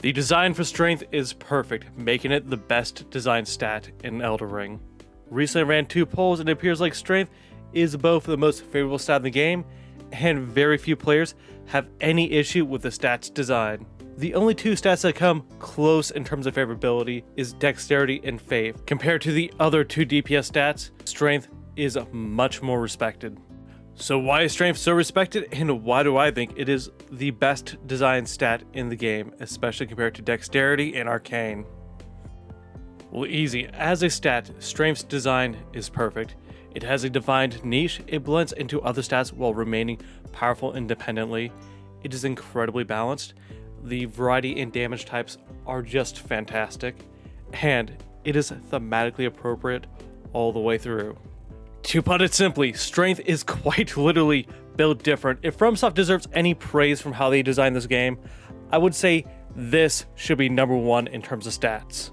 The design for strength is perfect, making it the best design stat in Elden Ring. Recently ran 2 polls and it appears like strength is both the most favorable stat in the game, and very few players have any issue with the stat's design. The only 2 stats that come close in terms of favorability is dexterity and faith. Compared to the other 2 DPS stats, strength is much more respected. So why is strength so respected, and why do I think it is the best design stat in the game, especially compared to dexterity and arcane? Well, easy. As a stat, strength's design is perfect. It has a defined niche, it blends into other stats while remaining powerful independently. It is incredibly balanced. The variety and damage types are just fantastic, and it is thematically appropriate all the way through. To put it simply, strength is quite literally built different. If FromSoft deserves any praise from how they designed this game, I would say this should be number 1 in terms of stats.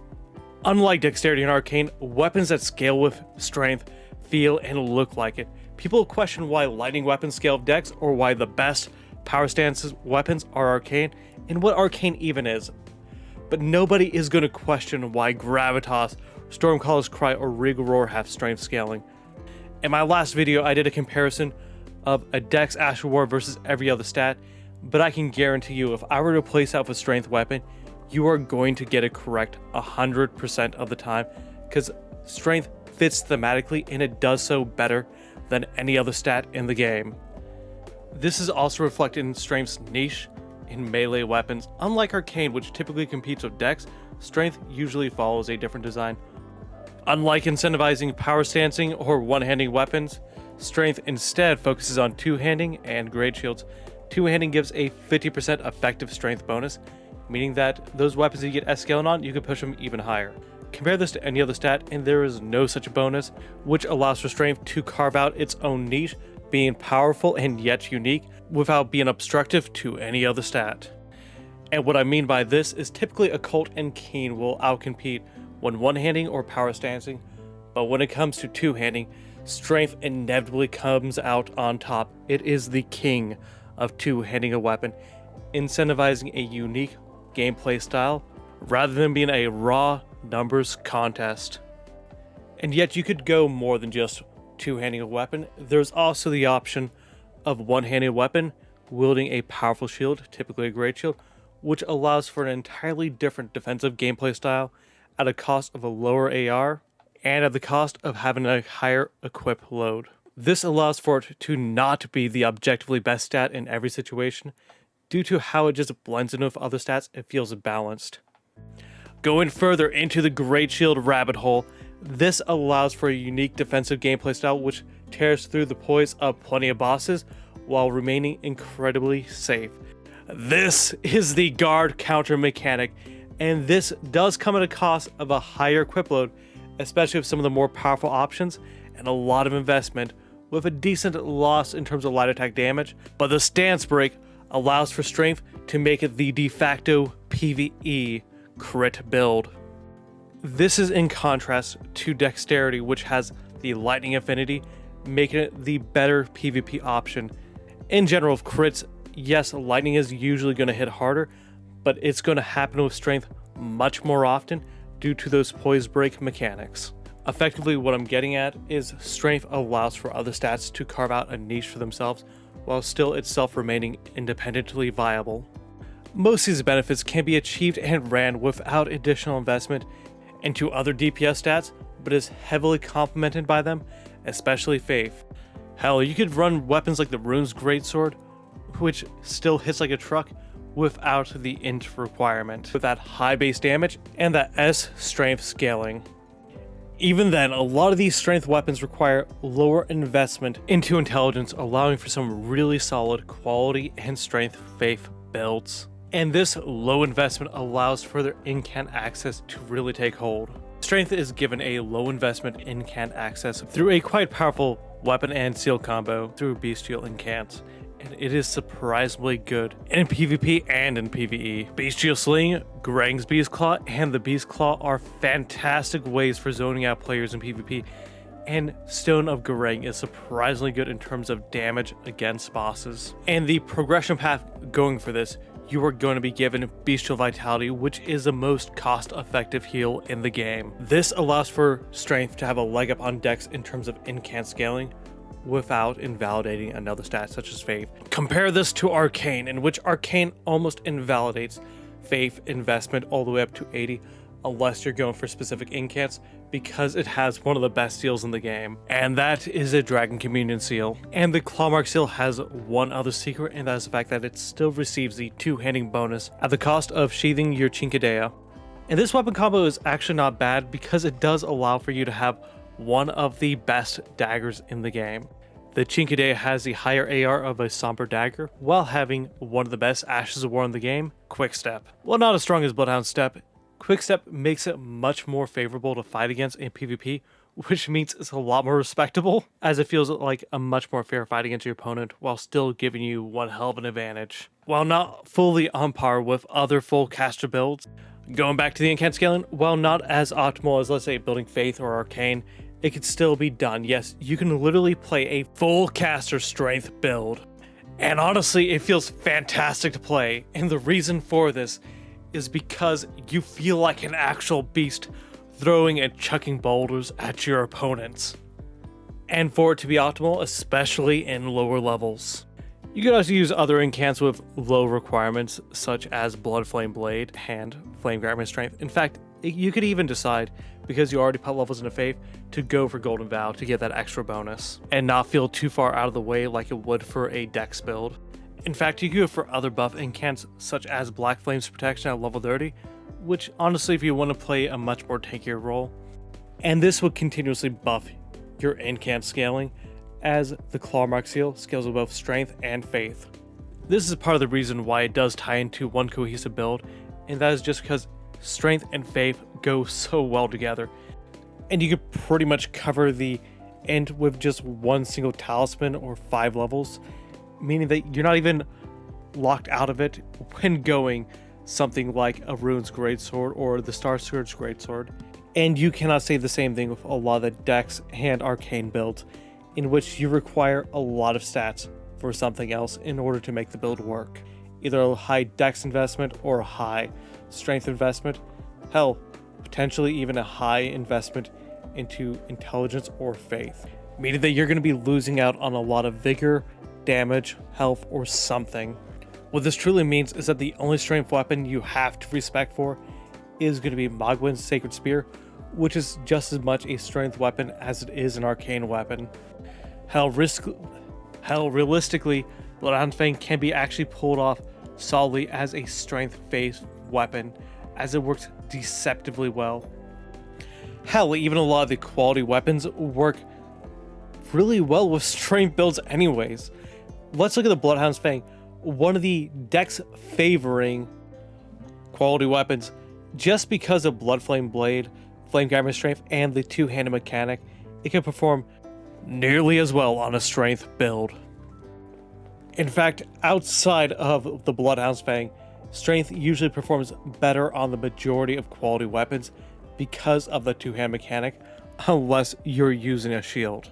Unlike dexterity and arcane, weapons that scale with strength feel and look like it. People question why lightning weapons scale with dex, or why the best power stances weapons are arcane, and what arcane even is. But nobody is going to question why Gravitas, Stormcaller's Cry, or Regal Roar have strength scaling. In my last video, I did a comparison of a Dex Astral War versus every other stat, but I can guarantee you if I were to place out a strength weapon, you are going to get it correct 100% of the time, because strength fits thematically and it does so better than any other stat in the game. This is also reflected in strength's niche in melee weapons. Unlike arcane, which typically competes with dex, strength usually follows a different design. Unlike incentivizing power stancing or one-handing weapons, strength instead focuses on two-handing and great shields. Two-handing gives a 50% effective strength bonus, meaning that those weapons that you get S-scaling on, you can push them even higher. Compare this to any other stat and there is no such bonus, which allows for strength to carve out its own niche, being powerful and yet unique without being obstructive to any other stat. And what I mean by this is typically Occult and Keen will outcompete when one-handing or power stancing, but when it comes to two-handing, strength inevitably comes out on top. It is the king of two-handing a weapon, incentivizing a unique gameplay style rather than being a raw numbers contest. And yet you could go more than just two-handing a weapon. There's also the option of one-handed weapon wielding a powerful shield, typically a great shield, which allows for an entirely different defensive gameplay style at a cost of a lower AR and at the cost of having a higher equip load. This allows for it to not be the objectively best stat in every situation. Due to how it just blends in with other stats, it feels balanced. Going further into the Great Shield rabbit hole, this allows for a unique defensive gameplay style which tears through the poise of plenty of bosses while remaining incredibly safe. This is the guard counter mechanic, and this does come at a cost of a higher equip load, especially with some of the more powerful options and a lot of investment, with a decent loss in terms of light attack damage, but the stance break allows for strength to make it the de facto PvE crit build. This is in contrast to dexterity, which has the lightning affinity, making it the better PvP option. In general, with crits, yes, lightning is usually going to hit harder, but it's going to happen with strength much more often due to those poise break mechanics. Effectively, what I'm getting at is strength allows for other stats to carve out a niche for themselves, while still itself remaining independently viable. Most of these benefits can be achieved and ran without additional investment into other DPS stats, but is heavily complemented by them, especially Faith. Hell, you could run weapons like the Rune's Greatsword, which still hits like a truck without the int requirement, with that high base damage and that S strength scaling. Even then, a lot of these strength weapons require lower investment into intelligence, allowing for some really solid quality and strength faith builds. And this low investment allows further incant access to really take hold. Strength is given a low investment incant access through a quite powerful weapon and seal combo through Bestial Incants, and it is surprisingly good in PvP and in PvE. Bestial Sling, Grang's Beast Claw, and the Beast Claw are fantastic ways for zoning out players in PvP, and Stone of Garang is surprisingly good in terms of damage against bosses. And the progression path going for this, you are going to be given Bestial Vitality, which is the most cost-effective heal in the game. This allows for Strength to have a leg up on Dex in terms of incant scaling, without invalidating another stat such as Faith. Compare this to Arcane, in which Arcane almost invalidates Faith investment all the way up to 80, unless you're going for specific incants, because it has one of the best seals in the game, and that is a Dragon Communion seal. And the Clawmark seal has one other secret, and that is the fact that it still receives the two-handing bonus at the cost of sheathing your Chinkadea. And this weapon combo is actually not bad because it does allow for you to have one of the best daggers in the game. The Chinkadea has the higher AR of a Somber Dagger, while having one of the best Ashes of War in the game, Quickstep. While not as strong as Bloodhound Step, Quickstep makes it much more favorable to fight against in PvP, which means it's a lot more respectable, as it feels like a much more fair fight against your opponent while still giving you one hell of an advantage. While not fully on par with other full caster builds, going back to the incant scaling, while not as optimal as, let's say, building Faith or Arcane, it can still be done. Yes, you can literally play a full caster strength build. And honestly, it feels fantastic to play, and the reason for this is because you feel like an actual beast throwing and chucking boulders at your opponents. And for it to be optimal, especially in lower levels. You could also use other incants with low requirements, such as Blood Flame Blade and Flame Garment Strength. In fact, you could even decide, because you already put levels into Faith, to go for Golden Vow to get that extra bonus, and not feel too far out of the way like it would for a Dex build. In fact, you could go for other buff incants such as Black Flame's Protection at level 30, which honestly, if you want to play a much more tankier role, and this would continuously buff your incant scaling, as the Clawmark seal scales with both Strength and Faith. This is part of the reason why it does tie into one cohesive build, and that is just because Strength and Faith go so well together, and you could pretty much cover the end with just one single talisman or 5 levels, meaning that you're not even locked out of it when going something like a Rune's Greatsword or the Star Scourge Greatsword. And you cannot say the same thing with a lot of the Dex and Arcane builds, in which you require a lot of stats for something else in order to make the build work. Either a high Dex investment or a high Strength investment, hell, potentially even a high investment into Intelligence or Faith, meaning that you're going to be losing out on a lot of Vigor, damage, health, or something. What this truly means is that the only strength weapon you have to respect for is going to be Mogwin's Sacred Spear, which is just as much a strength weapon as it is an arcane weapon. Hell, realistically, Bloodhound Fang can be actually pulled off solely as a strength-based weapon, as it works deceptively well. Hell, even a lot of the quality weapons work really well with strength builds anyways. Let's look at the Bloodhound's Fang, one of the Dex favoring quality weapons, just because of Blood Flame Blade, Flame Garment Strength, and the two-handed mechanic. It can perform nearly as well on a strength build. In fact, outside of the Bloodhound's Fang, strength usually performs better on the majority of quality weapons because of the two-hand mechanic, unless you're using a shield.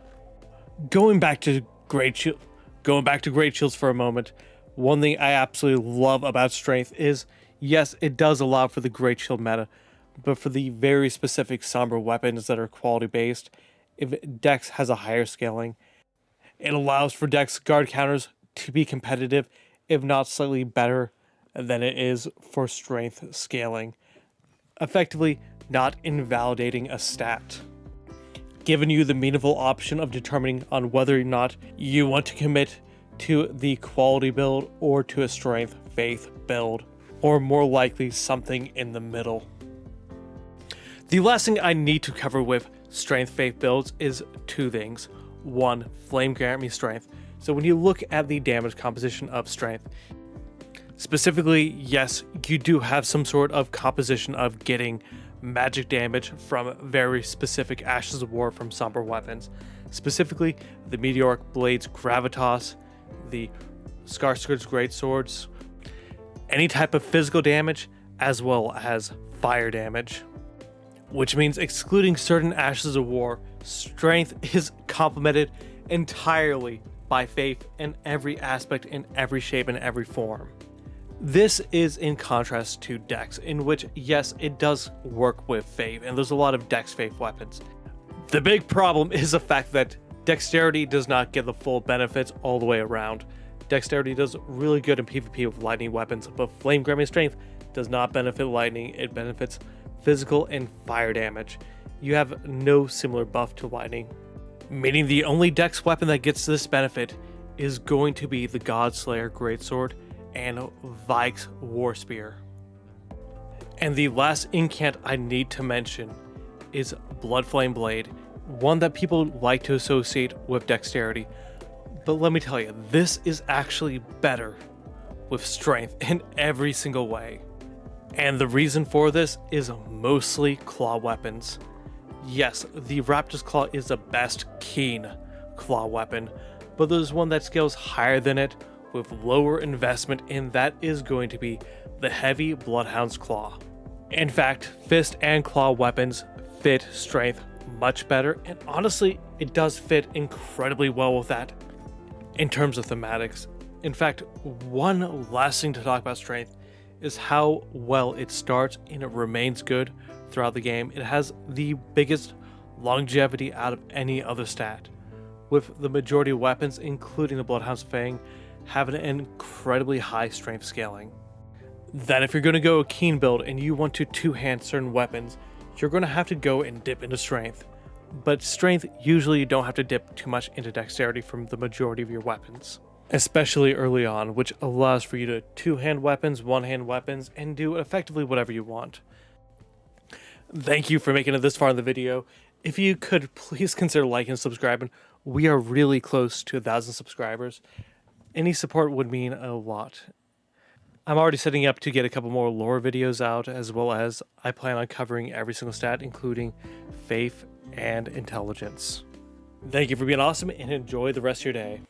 Going back to Great Shields for a moment, one thing I absolutely love about Strength is, yes, it does allow for the Great Shield meta, but for the very specific somber weapons that are quality based, if Dex has a higher scaling, it allows for Dex guard counters to be competitive, if not slightly better than it is for Strength scaling, effectively not invalidating a stat, giving you the meaningful option of determining on whether or not you want to commit to the quality build or to a strength faith build, or more likely something in the middle. The last thing I need to cover with strength faith builds is two things. One, flame grant me strength. So when you look at the damage composition of strength, specifically, yes, you do have some sort of composition of getting magic damage from very specific Ashes of War from somber weapons, specifically the Meteoric Blades Gravitas, the Scar-Scourge Greatswords, any type of physical damage, as well as fire damage. Which means, excluding certain Ashes of War, strength is complemented entirely by faith in every aspect, in every shape, and every form. This is in contrast to Dex, in which, yes, it does work with Faith, and there's a lot of Dex Faith weapons. The big problem is the fact that Dexterity does not get the full benefits all the way around. Dexterity does really good in PvP with lightning weapons, but Flame Grabbing Strength does not benefit lightning, it benefits physical and fire damage. You have no similar buff to lightning, meaning the only Dex weapon that gets this benefit is going to be the Godslayer Greatsword and Vike's War Spear. And the last incant I need to mention is Bloodflame Blade, one that people like to associate with Dexterity. But let me tell you, this is actually better with strength in every single way. And the reason for this is mostly claw weapons. Yes, the Raptor's Claw is the best keen claw weapon, but there's one that scales higher than it with lower investment, and that is going to be the Heavy Bloodhound's Claw. In fact, fist and claw weapons fit strength much better, and honestly, it does fit incredibly well with that in terms of thematics. In fact, one last thing to talk about strength is how well it starts and it remains good throughout the game. It has the biggest longevity out of any other stat, with the majority of weapons, including the Bloodhound's Fang, having an incredibly high strength scaling. That if you're going to go a keen build and you want to two-hand certain weapons, you're going to have to go and dip into strength. But strength, usually you don't have to dip too much into dexterity from the majority of your weapons, especially early on, which allows for you to two-hand weapons, one-hand weapons, and do effectively whatever you want. Thank you for making it this far in the video. If you could please consider liking and subscribing. We are really close to 1,000 subscribers. Any support would mean a lot. I'm already setting up to get a couple more lore videos out, as well as I plan on covering every single stat, including faith and intelligence. Thank you for being awesome, and enjoy the rest of your day.